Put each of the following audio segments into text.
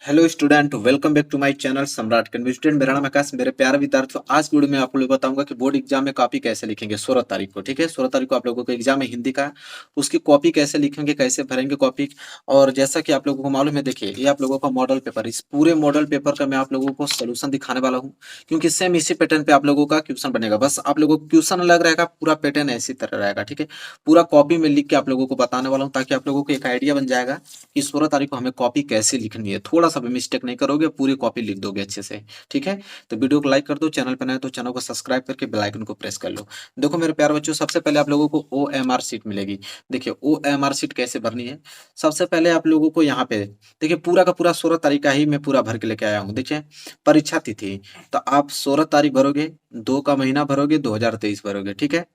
Hello student, welcome back to my channel Samrat can student. मेरा नाम आकाश। मेरे प्यारे विद्यार्थियों, आज वीडियो में आप लोग बताऊंगा कि बोर्ड एग्जाम में कॉपी कैसे लिखेंगे 16 तारीख को। ठीक है, 16 तारीख को आप लोगों को एग्जाम है हिंदी का। उसकी कॉपी कैसे लिखेंगे, कैसे भरेंगे कॉपी। और जैसा कि आप लोगों को मालूम है, देखिए ये आप लोगों का मॉडल पेपर, इस पूरे मॉडल पेपर का मैं आप लोगों को सोल्यूशन दिखाने वाला हूँ। क्योंकि सेम इसी पैटर्न पे आप लोगों का क्वेश्चन बनेगा, बस आप लोगों को क्वेश्चन अलग रहेगा, पूरा पैटर्न इसी तरह रहेगा। ठीक है, पूरा कॉपी में लिख के आप लोगों को बताने वाला हूँ, ताकि आप लोगों को एक आइडिया बन जाएगा कि 16 तारीख को हमें कॉपी कैसे लिखनी है। थोड़ा सा भी मिस्टेक नहीं करोगे, पूरी कॉपी लिख दोगे अच्छे से। ठीक है, तो वीडियो को लाइक कर दो, चैनल पर नए तो चैनल को सब्सक्राइब करके बेल आइकन को प्रेस कर लो। देखो मेरे प्यारे बच्चों, सबसे पहले आप लोगों को OMR शीट मिलेगी। देखिए OMR शीट कैसे भरनी है। सबसे पहले आप लोगों को यहाँ पे देखिए, पूरा का पूरा 16 तारीख का ही मैं पूरा भर के लेके आया हूँ। देखिए परीक्षा तिथि, तो आप 16 तारीख भरोगे, 2 का महीना भरोगे, 2023 भरोगे। ठीक है,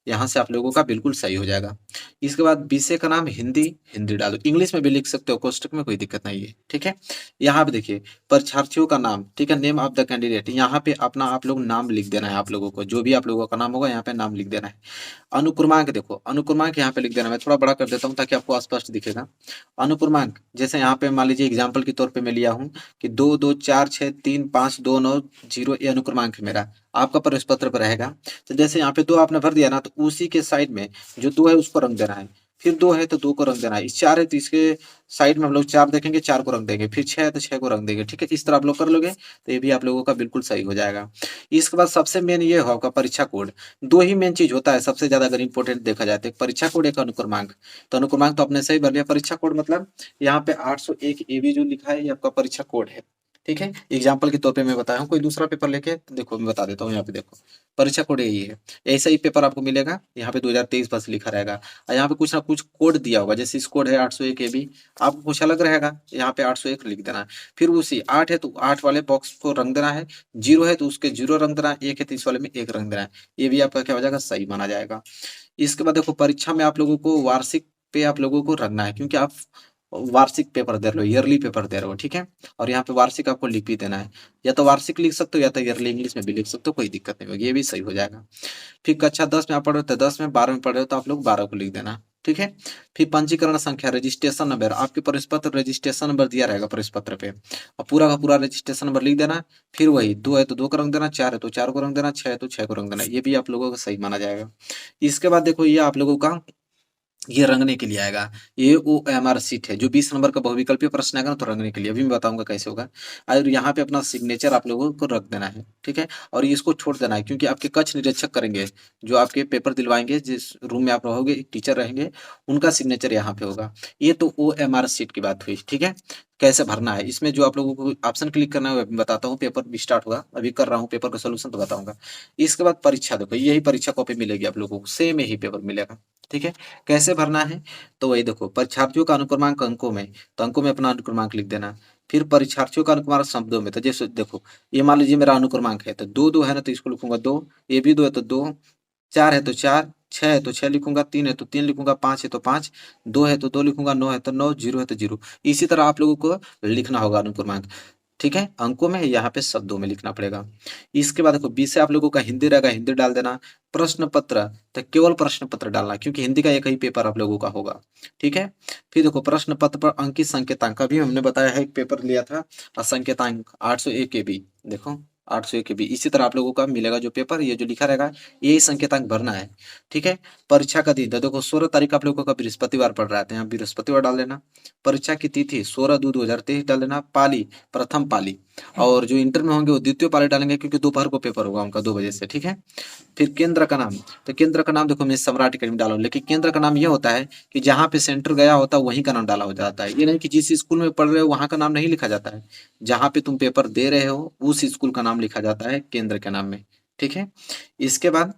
यहाँ से आप लोगों का बिल्कुल सही हो जाएगा। इसके बाद विषय का नाम हिंदी, हिंदी डालो। इंग्लिश में भी लिख सकते हो, कोष्टक में कोई दिक्कत नहीं है। ठीक है, यहाँ पे देखिए परीक्षार्थियों का नाम, ठीक है, नेम ऑफ द कैंडिडेट, यहाँ पे अपना आप लोग नाम लिख देना है। आप लोगों को जो भी आप लोगों का नाम होगा यहाँ पे नाम लिख देना है। अनुक्रमांक देखो, अनुक्रमांक यहाँ पे लिख देना। मैं थोड़ा बड़ा कर देता हूँ ताकि आपको स्पष्ट दिखेगा। अनुक्रमांक जैसे यहाँ पे मान लीजिए एग्जाम्पल के तौर पे मैं लिया हूँ कि 2 2 4 6 3 5 2 9 0, ये अनुक्रमांक है मेरा। आपका प्रवेश पत्र पर रहेगा। तो जैसे यहाँ पे 2 आपने भर दिया ना, तो उसी के साइड में जो 2 है उसको रंग देना है। फिर 2 है तो 2 को रंग देना है। इस 4 है तो इसके साइड में हम लोग 4 देखेंगे, 4 को रंग देंगे। फिर 6 है तो 6 को रंग देंगे। ठीक है, इस तरह आप लोग कर लोगे तो ये भी आप लोगों का बिल्कुल सही हो जाएगा। इसके बाद सबसे मेन ये हो आपका परीक्षा कोड। 2 ही मेन चीज होता है सबसे ज्यादा, अगर इंपॉर्टेंट देखा जाए तो एक परीक्षा कोड, एक अनुक्रमांक। तो अनुक्रमांक तो आपने सही भर लिया। परीक्षा कोड मतलब यहाँ पे 801 AB जो लिखा है, ये आपका परीक्षा कोड है। ठीक है, एग्जाम्पल के तौर पे मैं बताया हूँ। कोई दूसरा पेपर लेके देखो, मैं बता देता हूँ। यहाँ पे देखो परीक्षा कोड यही है। ऐसा ही पेपर आपको मिलेगा, यहाँ पे 2023 बस लिखा रहेगा। और यहाँ पे कुछ ना कुछ कोड दिया होगा, जैसे इस कोड है 801 AB, आपको कुछ अलग रहेगा, यहाँ पे 801 लिख देना है। फिर उसी 8 है तो 8 वाले बॉक्स को रंग देना है। 0 है तो उसके 0 रंग देना है। 1 है तो इस वाले में 1 रंग देना है। ये भी आपका क्या हो जाएगा, सही माना जाएगा। इसके बाद देखो परीक्षा में आप लोगों को वार्षिक पे आप लोगों को रखना है, क्योंकि आप वार्षिक पेपर दे रहे हो, ईयरली पेपर दे रहे हो। ठीक है, और यहाँ पे वार्षिक आपको लिख भी देना है। या तो वार्षिक लिख सकते हो, या तो ईयरली इंग्लिश में भी लिख सकते हो, कोई दिक्कत नहीं होगी, ये भी सही हो जाएगा। फिर कक्षा 10 में आप पढ़ रहे हो तो 10 में, 12 में पढ़ रहे हो तो आप लोग 12 को लिख देना। ठीक है, फिर पंजीकरण संख्या, रजिस्ट्रेशन नंबर, आपके प्रवेश पत्र रजिस्ट्रेशन नंबर दिया रहेगा प्रवेश पत्र पे, और पूरा का पूरा रजिस्ट्रेशन नंबर लिख देना। फिर वही 2 है तो 2 का रंग देना, 4 है तो 4 को रंग देना, 6 है तो 6 को रंग देना। ये भी आप लोगों का सही माना जाएगा। इसके बाद देखो ये आप लोगों का ये रंगने के लिए आएगा। ये OMR शीट है, जो 20 नंबर का बहुविकल्पीय प्रश्न आएगा ना, तो रंगने के लिए अभी मैं बताऊंगा कैसे होगा। और यहाँ पे अपना सिग्नेचर आप लोगों को रख देना है। ठीक है, और इसको छोड़ देना है, क्योंकि आपके कक्ष निरीक्षक करेंगे, जो आपके पेपर दिलवाएंगे, जिस रूम में आप रहोगे एक टीचर रहेंगे, उनका सिग्नेचर यहाँ पे होगा। ये तो OMR शीट की बात हुई। ठीक है, कैसे भरना है, इसमें जो आप लोगों को ऑप्शन क्लिक करना है वो बताता हूँ। पेपर भी स्टार्ट होगा, अभी कर रहा हूँ पेपर का सोल्यूशन तो बताऊंगा। इसके बाद परीक्षा देखो, यही परीक्षा कॉपी मिलेगी आप लोगों को, सेम यही पेपर मिलेगा। ठीक है, कैसे भरना है, तो वही देखो परीक्षार्थियों का अनुक्रमांक अंकों में, तो अंकों में अपना अनुक्रमांक लिख देना। फिर परीक्षार्थियों का अनुक्रमांक शब्दों में, तो जैसे देखो ये मान लीजिए मेरा अनुक्रमांक है, तो 2 2 है ना, तो इसको लिखूंगा 2। ये भी 2 है तो 2, 4 है तो 4, 6 है तो 6 लिखूंगा, 3 है तो 3 लिखूंगा, 5 है तो 5, 2 है तो 2 लिखूंगा, 9 है तो 9, 0 है तो 0। इसी तरह आप लोगों को लिखना होगा अनुक्रमांक। ठीक है, अंकों में, यहाँ पे शब्दों में लिखना पड़ेगा। इसके बाद देखो विषय आप लोगों का हिंदी रहेगा, हिंदी डाल देना। प्रश्न पत्र, तो केवल प्रश्न पत्र डालना, क्योंकि हिंदी का एक ही पेपर आप लोगों का होगा। ठीक है, फिर देखो प्रश्न पत्र पर अंकित संकेतांक, अभी हमने बताया है एक पेपर लिया था संकेतांक 801 KB। देखो 801 KB, इसी तरह आप लोगों का मिलेगा जो पेपर, ये जो लिखा रहेगा यही संकेतांक भरना है। ठीक है, परीक्षा का दिन, तो देखो 16 तारीख आप लोगों का बृहस्पतिवार पड़ रहा है, तो यहाँ बृहस्पतिवार डाल देना। परीक्षा की तिथि 16/2/2023 डाल देना। पाली प्रथम पाली, और जो इंटर में होंगे वो द्वितीय पाली डालेंगे, क्योंकि दोपहर को पेपर होगा उनका 2 बजे से। ठीक है, फिर केंद्र का नाम, तो केंद्र का नाम देखो मैं सम्राट अकेडमी डाला हूँ, लेकिन केंद्र का नाम ये होता है कि जहाँ पे सेंटर गया होता है वहीं का नाम डाला हो जाता है। ये नहीं कि जिस स्कूल में पढ़ रहे हो वहाँ का नाम नहीं लिखा जाता है। जहाँ पे तुम पेपर दे रहे हो उस स्कूल का नाम लिखा जाता है केंद्र के नाम में। ठीक है, इसके बाद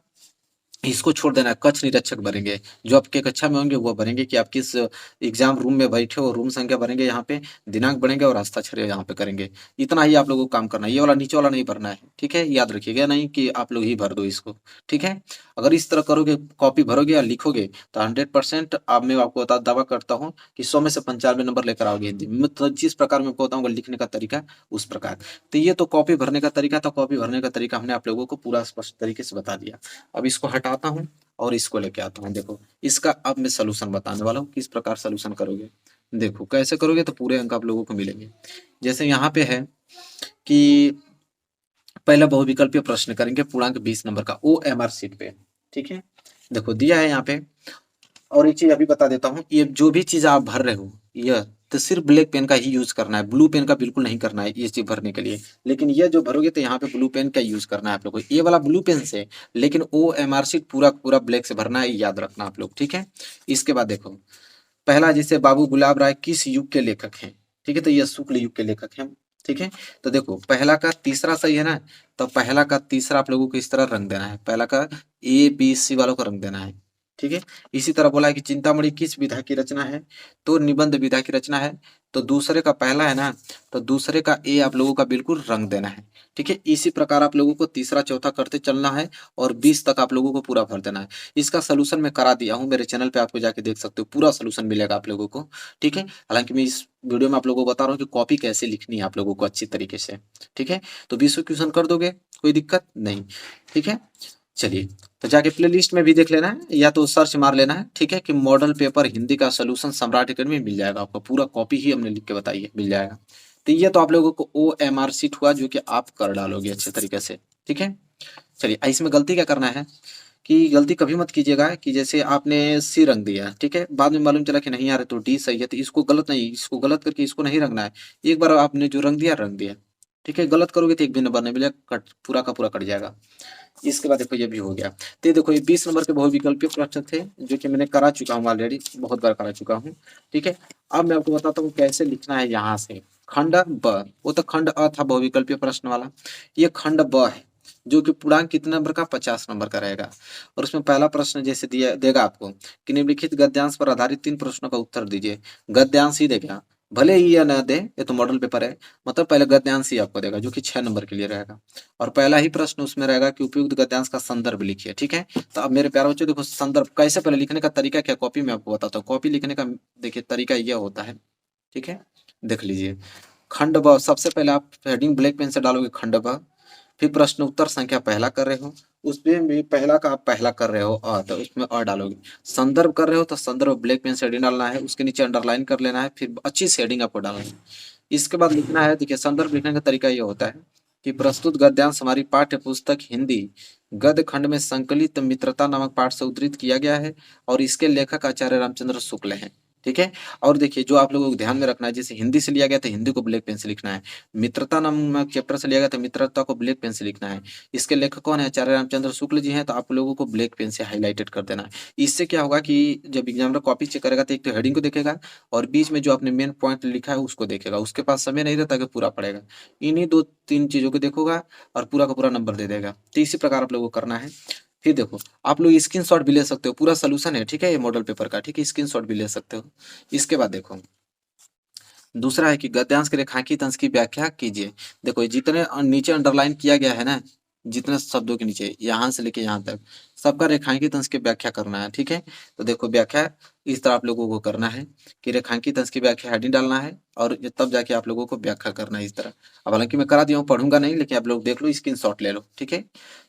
इसको छोड़ देना, कक्ष निरीक्षक भरेंगे। जो आपके कक्षा में होंगे वो भरेंगे कि आप किस एग्जाम रूम में बैठे हो, रूम संख्या भरेंगे, यहाँ पे दिनांक भरेंगे और हस्ताक्षर यहाँ पे करेंगे। इतना ही आप लोगों को काम करना है, ये वाला नीचे वाला नहीं भरना है। ठीक है, याद रखिएगा नहीं कि आप लोग ही भर दो इसको। ठीक है, अगर इस तरह करोगे, कॉपी भरोगे या लिखोगे, तो 100% अब मैं आपको दावा करता हूँ कि 100 में से 95 नंबर लेकर आओगे हिंदी में। मतलब जिस प्रकार मैं आपको बताऊंगा लिखने का तरीका, उस प्रकार। तो ये तो कॉपी भरने का तरीका था, कॉपी भरने का तरीका हमने आप लोगों को पूरा स्पष्ट तरीके से बता दिया। अब इसको हटाता हूँ और इसको लेके आता हूँ। देखो इसका अब मैं सलूशन बताने वाला हूँ, किस प्रकार सलूशन करोगे। देखो कैसे करोगे तो पूरे अंक आप लोगों को मिलेंगे। जैसे यहाँ पे है कि पहला बहुविकल्पीय प्रश्न करेंगे पूर्णांक 20 नंबर का OMR शीट पे, ठीक है। देखो दिया है यहाँ पे, और एक चीज अभी बता देता हूँ, ये जो भी चीज आप भर रहे हो यह तो सिर्फ ब्लैक पेन का ही यूज करना है, ब्लू पेन का बिल्कुल नहीं करना है ये चीज भरने के लिए। लेकिन ये जो भरोगे तो यहाँ पे ब्लू पेन का यूज करना है आप लोग को, ये वाला ब्लू पेन से, लेकिन OMR शीट पूरा पूरा ब्लैक से भरना है, याद रखना आप लोग, ठीक है। इसके बाद देखो, पहला जैसे बाबू गुलाब राय किस युग के लेखक हैं, ठीक है, तो ये शुक्ल युग के लेखक हैं, ठीक है। तो देखो पहला का तीसरा सही है ना, तो पहला का तीसरा आप लोगों को इस तरह रंग देना है, पहला का ABC वालों को रंग देना है, ठीक है। इसी तरह बोला है कि चिंतामणि किस विधा की रचना है, तो निबंध विधा की रचना है। तो दूसरे का पहला है ना, तो दूसरे का A आप लोगों का बिल्कुल रंग देना है, ठीक है। इसी प्रकार आप लोगों को तीसरा चौथा करते चलना है और 20 तक आप लोगों को पूरा भर देना है। इसका सोल्यूशन मैं करा दिया हूँ मेरे चैनल पे, आपको जाके देख सकते हो, पूरा सोल्यूशन मिलेगा आप लोगों को, ठीक है। हालांकि मैं इस वीडियो में आप लोगों को बता रहा हूँ कि कॉपी कैसे लिखनी है आप लोगों को अच्छी तरीके से, ठीक है। तो 20 क्वेश्चन कर दोगे, कोई दिक्कत नहीं, ठीक है। चलिए, तो जाके प्ले लिस्ट में भी देख लेना है या तो सर्च मार लेना है, ठीक है, कि मॉडल पेपर हिंदी का सोल्यूशन सम्राट अकेडमी में मिल जाएगा आपको, पूरा कॉपी ही हमने लिख के बताई है, मिल जाएगा। तो ये तो आप लोगों को OMR शीट हुआ जो कि आप कर डालोगे अच्छे तरीके से, ठीक है। चलिए, इसमें गलती क्या करना है कि गलती कभी मत कीजिएगा कि जैसे आपने C रंग दिया, ठीक है, बाद में मालूम चला कि नहीं यार तो D सही है, तो इसको गलत नहीं, इसको गलत करके इसको नहीं रंगना है। एक बार आपने जो रंग दिया, ठीक है, गलत करोगे तो एक भी नंबर नहीं मिलेगा, कट पूरा का पूरा कट जाएगा। इसके बाद देखो ये भी हो गया। तो ये देखो ये 20 नंबर के बहुविकल्पीय प्रश्न थे जो कि मैंने करा चुका हूँ ऑलरेडी, बहुत बार करा चुका हूँ, ठीक है। अब मैं आपको बताता हूँ कैसे लिखना है यहाँ से। खंड ब, वो तो खंड अ था बहुविकल्पीय प्रश्न वाला, ये खंड ब है जो कि पूर्णांक कितने नंबर का, 50 नंबर का रहेगा। और उसमें पहला प्रश्न जैसे दिया देगा आपको कि निम्नलिखित गद्यांश पर आधारित 3 प्रश्नों का उत्तर दीजिए। गद्यांश ही देगा, भले ही या न दे, ये तो मॉडल पेपर है, मतलब पहले गद्यांश ही आपको देगा जो कि 6 नंबर के लिए रहेगा। और पहला ही प्रश्न उसमें रहेगा कि उपयुक्त गद्यांश का संदर्भ लिखिए, ठीक है। तो अब मेरे प्यारे बच्चों देखो संदर्भ कैसे, पहले लिखने का तरीका क्या, कॉपी में आपको बताता हूँ। कॉपी लिखने का देखिए तरीका यह होता है, ठीक है, देख लीजिए। खंड ब, सबसे पहले आप हेडिंग ब्लैक पेन से डालोगे खंड ब, फिर प्रश्न उत्तर संख्या पहला कर रहे हो, उसमें भी पहला का आप पहला कर रहे हो अ, तो उसमें अ डालोगे। संदर्भ कर रहे हो तो संदर्भ ब्लैक पेन से हेडिंग डालना है, उसके नीचे अंडरलाइन कर लेना है, फिर अच्छी से हेडिंग आपको डालना है। इसके बाद लिखना है, देखिए संदर्भ लिखने का तरीका ये होता है कि प्रस्तुत गद्यांश हमारी पाठ्य पुस्तक हिंदी गद्य खंड में संकलित मित्रता नामक पाठ से उद्धृत किया गया है और इसके लेखक आचार्य रामचंद्र शुक्ल हैं, ठीक है। और देखिए जो आप लोगों को ध्यान में रखना है, जैसे हिंदी से लिया गया तो हिंदी को ब्लैक पेन से लिखना है, मित्रता नामक चैप्टर से लिया गया तो मित्रता को ब्लैक पेन से लिखना है। इसके लेखक कौन है, आचार्य रामचंद्र शुक्ल जी हैं, तो आप लोगों को ब्लैक पेन से हाईलाइटेड कर देना है। इससे क्या होगा कि जब एग्जामिनर कॉपी चेक करेगा तो एक तो हेडिंग को देखेगा और बीच में जो आपने मेन पॉइंट लिखा है उसको देखेगा, उसके पास समय नहीं रहता कि पूरा पढ़ेगा, इन्हीं 2-3 चीजों को देखोगा और पूरा का पूरा नंबर दे देगा। तो इसी प्रकार आप लोगों को करना है। फिर देखो आप लोग स्क्रीनशॉट भी ले सकते हो, पूरा सोल्यूशन है, ठीक है, ये मॉडल पेपर का, ठीक है, स्क्रीनशॉट भी ले सकते हो। इसके बाद देखो दूसरा है कि गद्यांश के रेखांकित अंश की व्याख्या कीजिए। देखो ये जितने नीचे अंडरलाइन किया गया है ना, जितने शब्दों के नीचे यहाँ से लेके यहाँ तक सबका रेखांकित अंश की व्याख्या करना है, ठीक है। तो देखो व्याख्या इस तरह आप लोगों को करना है कि रेखांकित अंश की व्याख्या हेडिंग डालना है और ये तब जाके आप लोगों को व्याख्या करना है इस तरह। अब हालांकि मैं करा दिया हूँ, पढ़ूंगा नहीं, लेकिन आप लोग देख लो, स्क्रीनशॉट ले लो, ठीक है।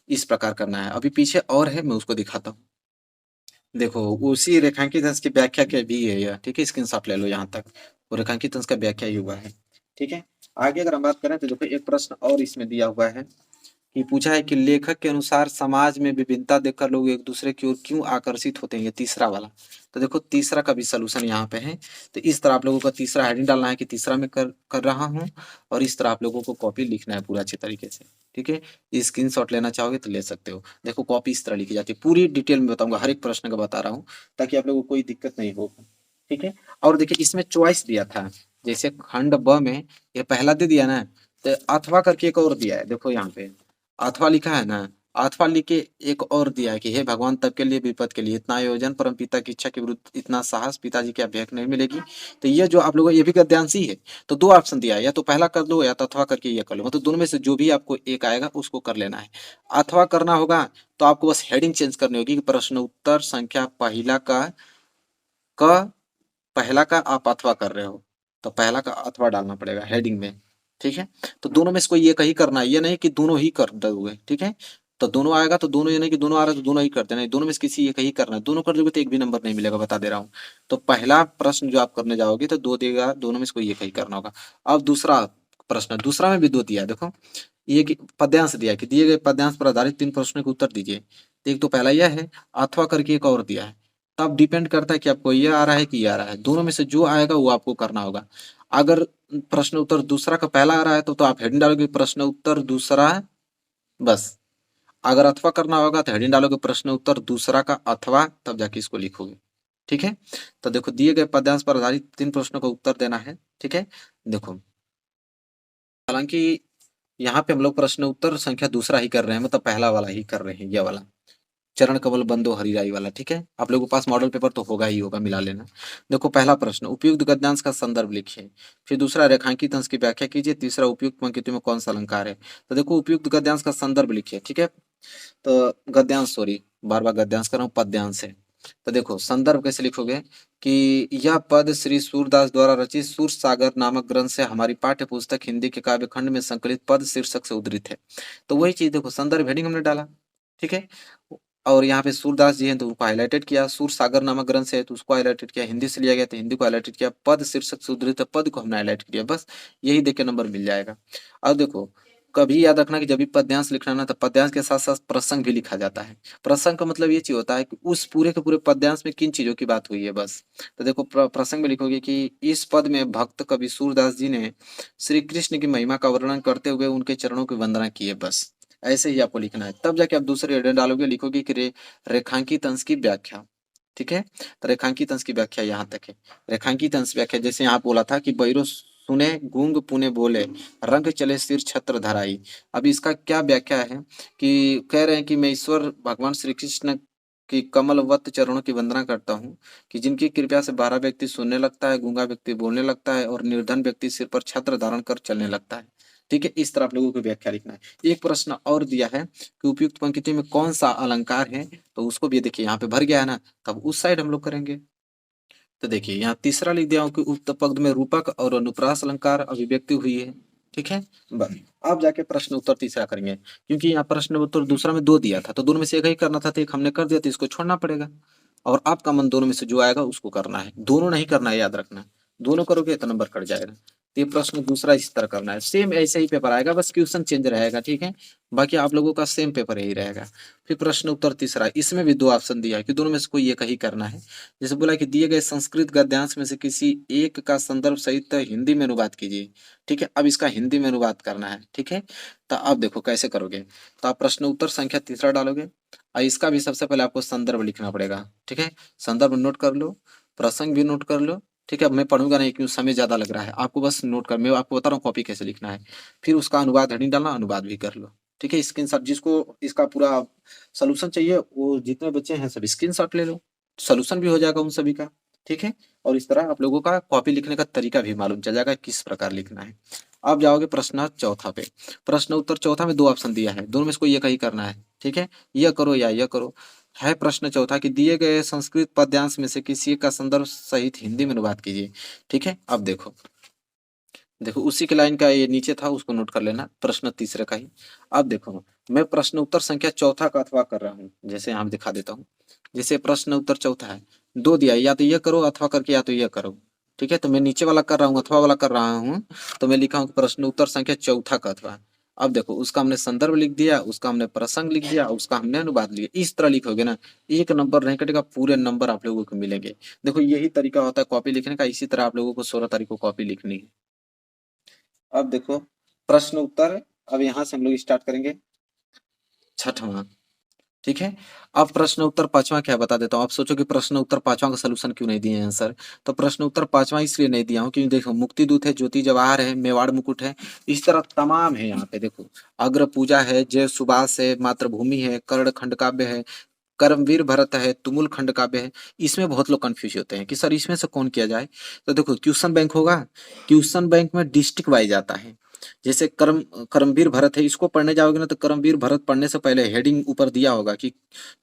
इस प्रकार करना है। अभी पीछे और है, मैं उसको दिखाता हूँ। देखो उसी रेखांकित अंश की व्याख्या के भी है यह, ठीक है, स्क्रीनशॉट ले लो यहाँ तक, वो रेखांकित अंश का व्याख्या ही हुआ है, ठीक है। आगे अगर हम बात करें तो देखो एक प्रश्न और इसमें दिया हुआ है कि पूछा है कि लेखक के अनुसार समाज में विभिन्नता देखकर लोग एक दूसरे की ओर क्यों आकर्षित होते हैं, ये तीसरा वाला। तो देखो तीसरा का भी सोल्यूशन यहाँ पे है। तो इस तरह आप लोगों को तीसरा हेडिंग डालना है कि तीसरा में कर रहा हूँ और इस तरह आप लोगों को कॉपी लिखना है पूरा अच्छे तरीके से, ठीक है। स्क्रीनशॉट लेना चाहोगे तो ले सकते हो। देखो कॉपी इस तरह लिखी जाती है, पूरी डिटेल में बताऊंगा, हर एक प्रश्न का बता रहा हूँ ताकि आप लोगों को कोई दिक्कत नहीं हो, ठीक है। और देखिए इसमें चॉइस दिया था, जैसे खंड ब में ये पहला दे दिया ना, तो अथवा करके एक और दिया है, देखो यहाँ पे अथवा लिखा है ना, अथवा लिख के एक और दिया है कि हे भगवान तब के लिए विपद के लिए इतना आयोजन परम पिता की इच्छा के विरुद्ध इतना साहस पिताजी की अभ्यर्थ नहीं मिलेगी। तो ये जो आप लोगों ये भी गद्यांश ही है। तो दो ऑप्शन दिया है, या तो पहला कर लो या तो अथवा करके ये कर लो, मतलब दोनों में से जो भी आपको एक आएगा उसको कर लेना है। अथवा करना होगा तो आपको बस हेडिंग चेंज करनी होगी कि प्रश्न उत्तर संख्या क पहला का आप अथवा कर रहे हो तो पहला का अथवा डालना पड़ेगा हेडिंग में, ठीक है। तो दोनों में से कोई एक ही करना है, ये नहीं कि दोनों ही कर दोगे, ठीक है। तो दोनों आएगा तो दोनों, ये नहीं कि दोनों आ रहा है तो दोनों ही कर देना है, दोनों में से किसी एक ही करना है। दोनों कर दोगे तो एक भी नंबर नहीं मिलेगा, बता दे रहा हूँ। तो पहला प्रश्न जो आप करने जाओगे तो दो देगा, दोनों में से कोई एक ही करना होगा। अब दूसरा प्रश्न, दूसरा में भी 2 दिया है देखो। ये कि पद्यांश दिया है कि दिए गए पद्यांश पर आधारित 3 प्रश्नों के उत्तर दीजिए। एक तो पहला यह है, अथवा करके एक और दिया है। तब डिपेंड करता है कि आपको ये आ रहा है कि ये आ रहा है। दोनों में से जो आएगा वो आपको करना होगा। अगर प्रश्न उत्तर दूसरा का पहला आ रहा है तो आप हेडिंग डालोगे प्रश्न उत्तर दूसरा बस। अगर अथवा करना होगा तो हेडिंग डालोगे प्रश्न उत्तर दूसरा का अथवा, तब जाके इसको लिखोगे। ठीक है, तो देखो दिए गए पद्यांश पर आधारित 3 प्रश्नों का उत्तर देना है। ठीक है, देखो हालांकि यहाँ पे हम लोग प्रश्न उत्तर संख्या दूसरा ही कर रहे हैं, मतलब पहला वाला ही कर रहे हैं, ये वाला चरण कमल बंदो हरिराई वाला। ठीक है, आप लोगों के पास मॉडल पेपर तो होगा ही होगा, मिला लेना। देखो पहला प्रश्न, उपयुक्त गद्यांश का संदर्भ लिखिए। फिर दूसरा, रेखांकित अंश की व्याख्या कीजिए। तीसरा, उपयुक्त पंक्तियों में कौन सा अलंकार है। तो देखो उपयुक्त गद्यांश का संदर्भ लिखिए। ठीक है, तो गद्यांश, सॉरी बार बार गद्यांश कर रहा हूँ, पद्यांश है। तो देखो संदर्भ कैसे लिखोगे कि यह पद श्री सूरदास द्वारा रचित सूर सागर नामक ग्रंथ से हमारी पाठ्य पुस्तक हिंदी के काव्य खंड में संकलित पद शीर्षक से उद्धृत है। तो वही चीज देखो, संदर्भ हेडिंग हमने डाला। ठीक है, और यहाँ पे सूरदास जी हैं तो उनको हाईलाइटेड किया, सूर सागर नामक ग्रंथ से है तो उसको हाईलाइटेड किया, हिंदी से लिया गया तो हिंदी को हाईलाइटेड किया, पद शीर्षक से उद्धृत है, पद को हमने हाईलाइट किया, बस यही देख के नंबर मिल जाएगा। अब देखो कभी याद रखना कि जब भी पद्यांश लिखना ना तो पद्यांश के साथ साथ प्रसंग भी लिखा जाता है। प्रसंग का मतलब ये चीज होता है कि उस पूरे के पूरे पद्यांश में किन चीजों की बात हुई है बस। तो देखो प्रसंग में लिखोगे कि इस पद में भक्त कवि सूरदास जी ने श्री कृष्ण की महिमा का वर्णन करते हुए उनके चरणों की वंदना की है, बस ऐसे ही आपको लिखना है। तब जाके आप दूसरे हेडर डालोगे, लिखोगे कि रेखांकित अंश की व्याख्या। ठीक है, तो रेखांकित अंश की व्याख्या यहाँ तक है। रेखांकित अंश व्याख्या जैसे यहाँ बोला था कि बैरो सुने गूंग पुने बोले, रंग चले सिर छत्र धराई। अब इसका क्या व्याख्या है कि कह रहे हैं कि मैं ईश्वर भगवान श्री कृष्ण की कमलवत चरणों की वंदना करता हूँ कि जिनकी कृपया से बहरा व्यक्ति सुनने लगता है, गूंगा व्यक्ति बोलने लगता है और निर्धन व्यक्ति सिर पर छत्र धारण कर चलने लगता है। ठीक है, इस तरह आप लोगों को व्याख्या लिखना है। एक प्रश्न और दिया है कि उपयुक्त पंक्ति में कौन सा अलंकार है, तो उसको भी देखिए यहाँ पे भर गया है ना, तब उस साइड हम लोग करेंगे। तो देखिए यहाँ तीसरा लिख दिया हूँ कि उक्त पद में रूपक और अनुप्रास अलंकार अभिव्यक्ति हुई है। ठीक है, बस अब जाके प्रश्न उत्तर तीसरा करेंगे, क्योंकि यहाँ प्रश्न उत्तर दूसरा में 2 दिया था तो दोनों में से एक ही करना था, तो एक हमने कर दिया तो इसको छोड़ना पड़ेगा। और आपका मन दोनों में से जो आएगा उसको करना है, दोनों नहीं करना है, याद रखना। दोनों करोगे तो नंबर कट जाएगा। तो ये प्रश्न दूसरा इस तरह करना है, सेम ऐसे ही पेपर आएगा, बस क्वेश्चन चेंज रहेगा। ठीक है, बाकी आप लोगों का सेम पेपर यही रहेगा। फिर प्रश्न उत्तर तीसरा, इसमें भी 2 ऑप्शन दिया है कि दोनों में से कोई एक ही करना है। जैसे बोला कि दिए गए संस्कृत गद्यांश में से किसी एक का संदर्भ सहित हिंदी में अनुवाद कीजिए। ठीक है, अब इसका हिंदी में अनुवाद करना है। ठीक है, तो अब देखो कैसे करोगे। तो आप प्रश्न उत्तर संख्या तीसरा डालोगे और इसका भी सबसे पहले आपको संदर्भ लिखना पड़ेगा। ठीक है, संदर्भ नोट कर लो, प्रसंग भी नोट कर लो। ठीक है, अब मैं पढ़ूंगा नहीं क्योंकि समय ज्यादा लग रहा है, आपको बस नोट कर, मैं आपको बता रहा हूँ कॉपी कैसे लिखना है। फिर उसका अनुवाद हेडिंग डालना, अनुवाद भी कर लो। ठीक है, स्क्रीनशॉट जिसको इसका पूरा सोल्यूशन चाहिए वो जितने बच्चे हैं सब स्क्रीनशॉट ले लो, सोल्यूशन भी हो जाएगा उन सभी का। ठीक है, और इस तरह आप लोगों का कॉपी लिखने का तरीका भी मालूम चल जाएगा किस प्रकार लिखना है। अब जाओगे प्रश्न चौथा पे। प्रश्न उत्तर चौथा में 2 ऑप्शन दिया है, दोनों में से कोई एक ही करना है। ठीक है, यह करो या यह करो। है प्रश्न चौथा कि दिए गए संस्कृत पद्यांश में से किसी एक का संदर्भ सहित हिंदी में अनुवाद कीजिए। ठीक है, अब देखो देखो उसी के लाइन का ये नीचे था उसको नोट कर लेना, प्रश्न तीसरे का ही। अब देखो मैं प्रश्न उत्तर संख्या चौथा का अथवा कर रहा हूँ, जैसे यहाँ दिखा देता हूँ। जैसे प्रश्न उत्तर चौथा है, 2 दिया है, या तो ये करो अथवा करके या तो ये करो। ठीक है, तो मैं नीचे वाला कर रहा हूँ, अथवा वाला कर रहा हूँ, तो मैं लिखा हूँ प्रश्न उत्तर संख्या चौथा का अथवा। अब देखो उसका हमने संदर्भ लिख दिया, उसका हमने प्रसंग लिख दिया, उसका हमने अनुवाद लिया। इस तरह लिखोगे ना, एक नंबर नहीं कटेगा, पूरे नंबर आप लोगों को मिलेंगे। देखो यही तरीका होता है कॉपी लिखने का, इसी तरह आप लोगों को 16 तारीख को कॉपी लिखनी है। अब देखो प्रश्न उत्तर, अब यहाँ से हम लोग स्टार्ट करेंगे छठवां। ठीक है, अब प्रश्न उत्तर पांचवा क्या बता देता हूँ। आप सोचो कि प्रश्न उत्तर पांचवा का सोल्यूशन क्यों नहीं दिए आंसर। तो प्रश्न उत्तर पांचवा इसलिए नहीं दिया हूँ क्योंकि देखो मुक्ति दूत है, ज्योति जवाहर है, मेवाड़ मुकुट है, इस तरह तमाम है यहाँ पे। देखो अग्र पूजा है, जय सुभाष है, मातृभूमि है, कर्ण खंड काव्य है, कर्मवीर भरत है, तुमुल खंड काव्य है। इसमें बहुत लोग कंफ्यूज होते हैं कि सर इसमें से कौन किया जाए। तो देखो क्वेश्चन बैंक होगा, क्वेश्चन बैंक में डिस्ट्रिक्ट वाइज आता है। जैसे कर्मवीर भरत है, इसको पढ़ने जाओगे ना तो कर्मवीर भरत पढ़ने से पहले हेडिंग ऊपर दिया होगा कि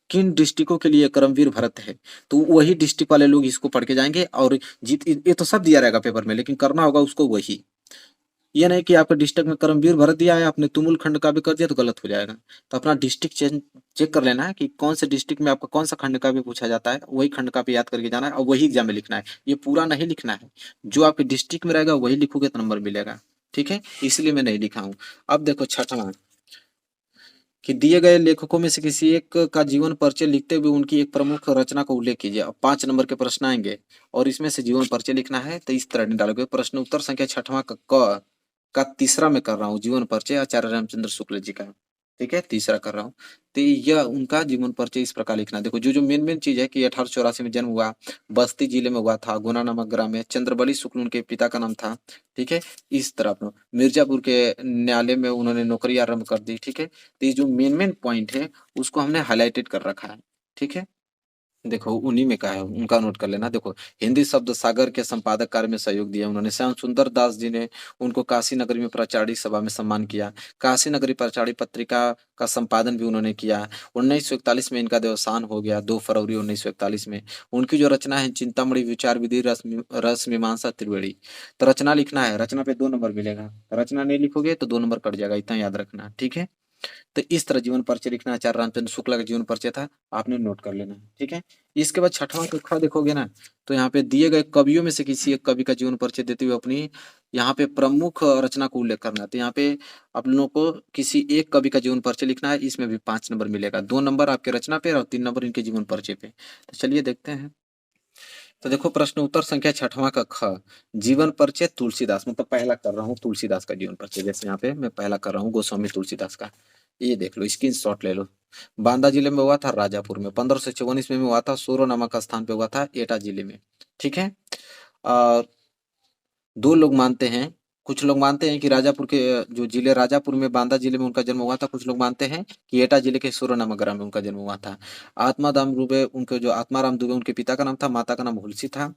किन डिस्ट्रिक्टों के लिए कर्मवीर भरत है, तो वही डिस्ट्रिक्ट वाले लोग इसको पढ़ के जाएंगे। और जीत ये तो सब दिया रहेगा पेपर में, लेकिन करना होगा उसको वही। ये नहीं कि आपका डिस्ट्रिक्ट में कर्मवीर भर दिया है, आपने तुमुल खंड काव्य कर दिया तो गलत हो जाएगा। तो अपना डिस्ट्रिक्ट चेक कर लेना है कि कौन से डिस्ट्रिक्ट में आपका कौन सा खंड काव्य पूछा जाता है, वही खंड काव्य याद करके जाना है और वही एग्जाम में लिखना है। ये पूरा नहीं लिखना है, जो आपके डिस्ट्रिक्ट में रहेगा वही लिखोगे तो नंबर मिलेगा। ठीक है, इसलिए मैं नहीं लिखा हूँ। अब देखो छठवां, कि दिए गए लेखकों में से किसी एक का जीवन परिचय लिखते हुए उनकी एक प्रमुख रचना का उल्लेख कीजिए। अब 5 नंबर के प्रश्न आएंगे और इसमें से जीवन परिचय लिखना है, तो इस तरह डालोगे। प्रश्न उत्तर संख्या छठवां का तीसरा में कर रहा हूँ, जीवन परिचय आचार्य रामचंद्र शुक्ल जी का। ठीक है, तीसरा कर रहा हूँ। तो यह उनका जीवन परिचय इस प्रकार लिखना है। देखो जो जो मेन मेन चीज है कि 1884 में जन्म हुआ, बस्ती जिले में हुआ था, गुना नामक ग्राम में, चंद्रबली शुक्ल उनके पिता का नाम था। ठीक है, इस तरह अपना मिर्जापुर के न्यायालय में उन्होंने नौकरी आरंभ कर दी। ठीक है, तो ये जो मेन मेन पॉइंट है उसको हमने हाईलाइटेड कर रखा है। ठीक है, देखो उन्हीं में का है, उनका नोट कर लेना। देखो हिंदी शब्द सागर के संपादक कार्य में सहयोग दिया उन्होंने। श्याम सुंदर दास जी ने उनको काशी नगरी में प्राचार्य सभा में सम्मान किया। काशी नगरी प्राचार्य पत्रिका का संपादन भी उन्होंने किया। 1941 में इनका देवसान हो गया, 2 फरवरी 1941 में। उनकी जो रचना है चिंतामणि विचार विधि रस मीमांसा त्रिवेणी। तो रचना लिखना है, रचना पे 2 नंबर मिलेगा, रचना नहीं लिखोगे तो 2 नंबर कट जाएगा, इतना याद रखना। ठीक है, तो इस तरह जीवन परिचय लिखना। आचार्य रामचंद्र शुक्ला का जीवन परिचय था, आपने नोट कर लेना है। ठीक है, इसके बाद छठवां को ख देखोगे ना, तो यहाँ पे दिए गए कवियों में से किसी एक कवि का जीवन परिचय देते हुए अपनी यहाँ पे प्रमुख रचना को उल्लेख करना है। तो यहाँ पे आप लोगों को किसी एक कवि का जीवन परिचय लिखना है, इसमें भी 5 नंबर मिलेगा। 2 नंबर आपके रचना पे और 3 नंबर इनके जीवन परिचय पे। तो चलिए देखते हैं। तो देखो प्रश्न उत्तर संख्या छठवां का ख, जीवन परिचय तुलसीदास, मतलब पहला कर रहा हूँ तुलसीदास का जीवन परिचय। जैसे यहाँ पे मैं पहला कर रहा हूँ गोस्वामी तुलसीदास का, ये देख लो, स्क्रीन शॉट ले लो। बांदा जिले में हुआ था, राजापुर में। 1554 में हुआ था, सोरो नामक स्थान पे हुआ था, एटा जिले में। ठीक है, और दो लोग मानते हैं, कुछ लोग मानते हैं कि राजापुर के जो जिले राजापुर में, बांदा जिले में उनका जन्म हुआ था। कुछ लोग मानते हैं कि एटा जिले के सोरो नामक ग्राम में उनका जन्म हुआ था। आत्माराम दुबे, उनके जो आत्माराम दुबे उनके पिता का नाम था, माता का नाम हुलसी था।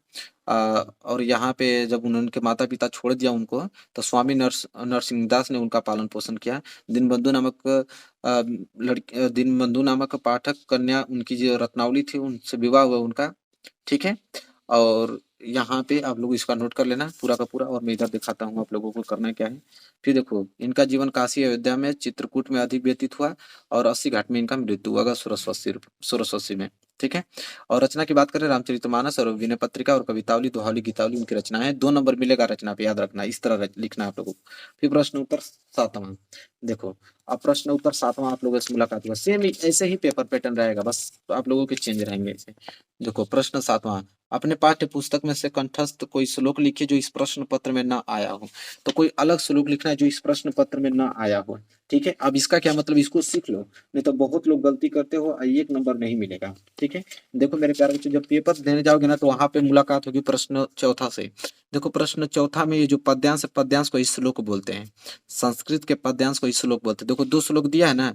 और यहाँ पे जब उनके माता पिता छोड़ दिया उनको, तो स्वामी नरसिंहदास ने उनका पालन पोषण किया। दीनबंधु नामक लड़की, दीनबंधु नामक पाठक कन्या उनकी जो रत्नावली थी, उनसे विवाह हुआ उनका। ठीक है, और यहाँ पे आप लोग इसका नोट कर लेना पूरा का पूरा, और मैं इधर दिखाता हूँ आप लोगों को करना क्या है। फिर देखो इनका जीवन काशी अयोध्या में चित्रकूट में अधिक व्यतीत हुआ, और 80 घाट में इनका मृत्यु हुआ 1680 में। ठीक है, और रचना की बात करें, रामचरितमानस और विनय पत्रिका और कवितावली, दोहावली, गीतावली उनकी रचना है। 2 नंबर मिलेगा रचना पे, याद रखना, इस तरह लिखना आप लोगों को। फिर प्रश्न उत्तर सातवां, देखो अब प्रश्न उत्तर सातवां आप लोगों से मुलाकात हुआ, सेम ऐसे ही पेपर पैटर्न रहेगा, बस आप लोगों के चेंज रहेंगे ऐसे। देखो प्रश्न सातवां, अपने पाठ्य पुस्तक में से कंठस्थ कोई श्लोक लिखिए जो इस प्रश्न पत्र में ना आया हो। तो कोई अलग श्लोक लिखना है जो इस प्रश्न पत्र में ना आया हो। ठीक है, अब इसका क्या मतलब, इसको सीख लो, नहीं तो बहुत लोग गलती करते हो, 1 नंबर नहीं मिलेगा। ठीक है, देखो मेरे प्यारे बच्चों, जब पेपर देने जाओगे ना, तो वहां पे मुलाकात होगी प्रश्न चौथा से। देखो प्रश्न चौथा में ये जो पद्यांश है, पद्यांश को इस श्लोक बोलते हैं, संस्कृत के पद्यांश को इस श्लोक बोलते हैं। देखो 2 श्लोक दिया है ना,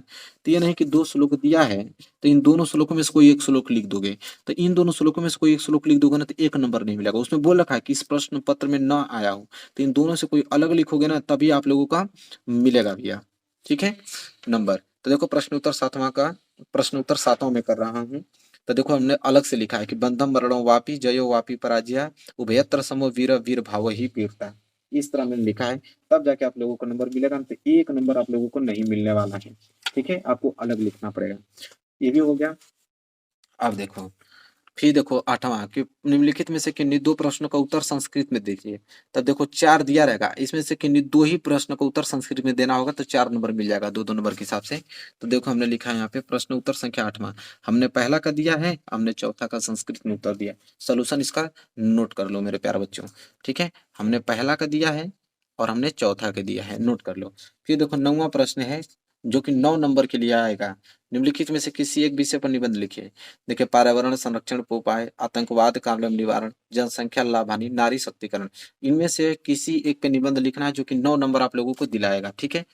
तो ये नहीं कि 2 श्लोक दिया है तो इन दोनों श्लोकों में से कोई एक श्लोक लिख दोगे। तो इन दोनों श्लोकों में से कोई एक श्लोक लिख दोगे ना, तो 1 नंबर नहीं मिलेगा। उसमें बोल रखा है कि इस प्रश्न पत्र में ना आया हो, तो इन दोनों से कोई अलग लिखोगे ना, तभी आप लोगों का मिलेगा भैया। ठीक है, नंबर। तो देखो प्रश्न उत्तर सातवां का, प्रश्न उत्तर सातवां में कर रहा हूँ। तो देखो हमने अलग से लिखा है कि बंधम मरणो वापी जयो वापी पराजया उभयत्र समो वीर वीर भाव ही पीरता। इस तरह मैंने लिखा है, तब जाके आप लोगों को नंबर मिलेगा, तो 1 नंबर आप लोगों को नहीं मिलने वाला है। ठीक है, आपको अलग लिखना पड़ेगा। ये भी हो गया। अब देखो, फिर देखो आठवां, कि निम्नलिखित में से किन्हीं 2 प्रश्नों का उत्तर संस्कृत में दीजिए। तब देखो 4 दिया रहेगा, इसमें से किन्हीं 2 ही प्रश्न का उत्तर संस्कृत में देना होगा, तो 4 नंबर मिल जाएगा, 2-2 नंबर के हिसाब से। तो देखो हमने लिखा है यहाँ पे प्रश्न उत्तर संख्या आठवां, हमने पहला का दिया है, हमने चौथा का संस्कृत में उत्तर दिया। सोल्यूशन इसका नोट कर लो मेरे प्यारे बच्चों। ठीक है, हमने पहला का दिया है और हमने चौथा का दिया है, नोट कर लो। फिर देखो 9वां प्रश्न है, जो कि 9 नंबर के लिए आएगा। निम्नलिखित में से किसी एक विषय पर निबंध लिखिए। देखिए पर्यावरण संरक्षण पर उपाय, आतंकवाद का निवारण, जनसंख्या लाभ हानि, नारी शक्तिकरण, इनमें से किसी एक पे निबंध लिखना है, जो कि 9 नंबर आप लोगों को दिलाएगा। ठीक है,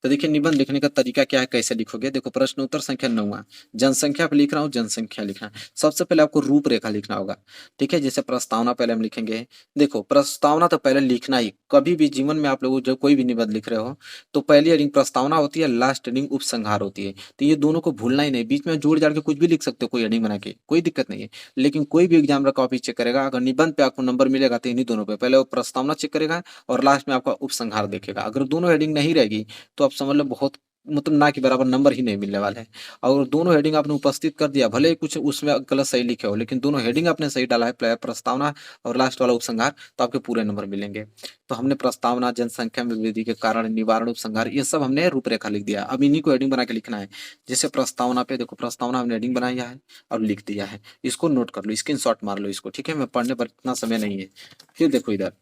तो देखिए निबंध लिखने का तरीका क्या है, कैसे लिखोगे। देखो प्रश्न उत्तर संख्या 9वां, जनसंख्या पे लिख रहा हूँ, जनसंख्या लिखना है। सबसे पहले आपको रूपरेखा लिखना होगा। ठीक है, जैसे प्रस्तावना पहले हम लिखेंगे। देखो प्रस्तावना तो पहले लिखना ही, कभी भी जीवन में आप लोग जब कोई भी निबंध लिख रहे हो, तो पहली हेडिंग प्रस्तावना होती है, लास्ट हेडिंग उपसंहार होती है। तो ये दोनों को भूलना ही नहीं, बीच में जोड़ जाड़ के कुछ भी लिख सकते हो कोई हेडिंग बना के, कोई दिक्कत नहीं है। लेकिन कोई भी एग्जाम कॉपी चेक करेगा, अगर निबंध पे आपको नंबर मिलेगा तो इन्हीं दोनों पे, पहले वो प्रस्तावना चेक करेगा और लास्ट में आपका उपसंहार देखेगा। अगर दोनों हेडिंग नहीं रहेगी तो आप समझ लो बहुत मतलब ना के बराबर नंबर ही नहीं मिलने वाले हैं। और दोनों हेडिंग आपने उपस्थित कर दिया, भले ही कुछ उसमें गलत सही लिखे हो, लेकिन दोनों हेडिंग आपने सही डाला है, प्रस्तावना और लास्ट वाला उपसंहार, तो आपके पूरे नंबर मिलेंगे। तो हमने प्रस्तावना, जनसंख्या में वृद्धि के कारण, निवारण, उपसंहार, ये सब हमने रूपरेखा लिख दिया। अब इन्हीं को हेडिंग बना के लिखना है। जैसे प्रस्तावना पे देखो, प्रस्तावना हमने हेडिंग बनाई है और लिख दिया है। इसको नोट कर लो, स्क्रीनशॉट मार लो इसको, ठीक है। मैं पढ़ने पर इतना समय नहीं है। फिर देखो इधर,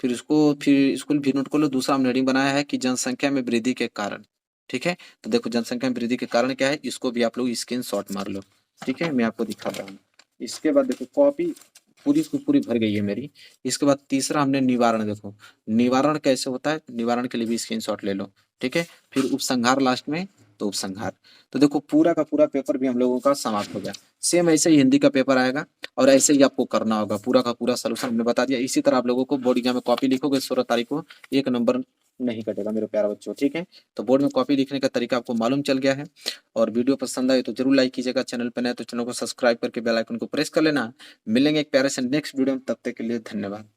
फिर इसको भी नोट कर लो। दूसरा हमने हेडिंग बनाया है कि जनसंख्या में वृद्धि के कारण, ठीक है। तो देखो जनसंख्या में वृद्धि के कारण क्या है, इसको भी आप लोग स्क्रीनशॉट मार लो, ठीक है। मैं आपको दिखाता हूँ। इसके बाद देखो कॉपी पूरी की पूरी भर गई है मेरी। इसके बाद तीसरा हमने निवारण, देखो निवारण कैसे होता है, निवारण के लिए भी स्क्रीनशॉट ले लो, ठीक है। फिर उपसंहार लास्ट में, तो उपसंहार। तो देखो पूरा का पूरा पेपर भी हम लोगों का समाप्त हो गया। सेम ऐसे ही हिंदी का पेपर आएगा और ऐसे ही आपको करना होगा। पूरा का पूरा सोल्यूशन हमने बता दिया। इसी तरह आप लोगों को बोर्ड एग्जाम में कॉपी लिखोगे 16 तारीख को, एक नंबर नहीं कटेगा मेरे प्यारे बच्चों, ठीक है। तो बोर्ड में कॉपी लिखने का तरीका आपको मालूम चल गया है। और वीडियो पसंद आए तो जरूर लाइक कीजिएगा, चैनल पर नए तो चैनल को सब्सक्राइब करके बेल आइकन को प्रेस कर लेना। मिलेंगे एक प्यारे से नेक्स्ट वीडियो में, तब तक के लिए धन्यवाद।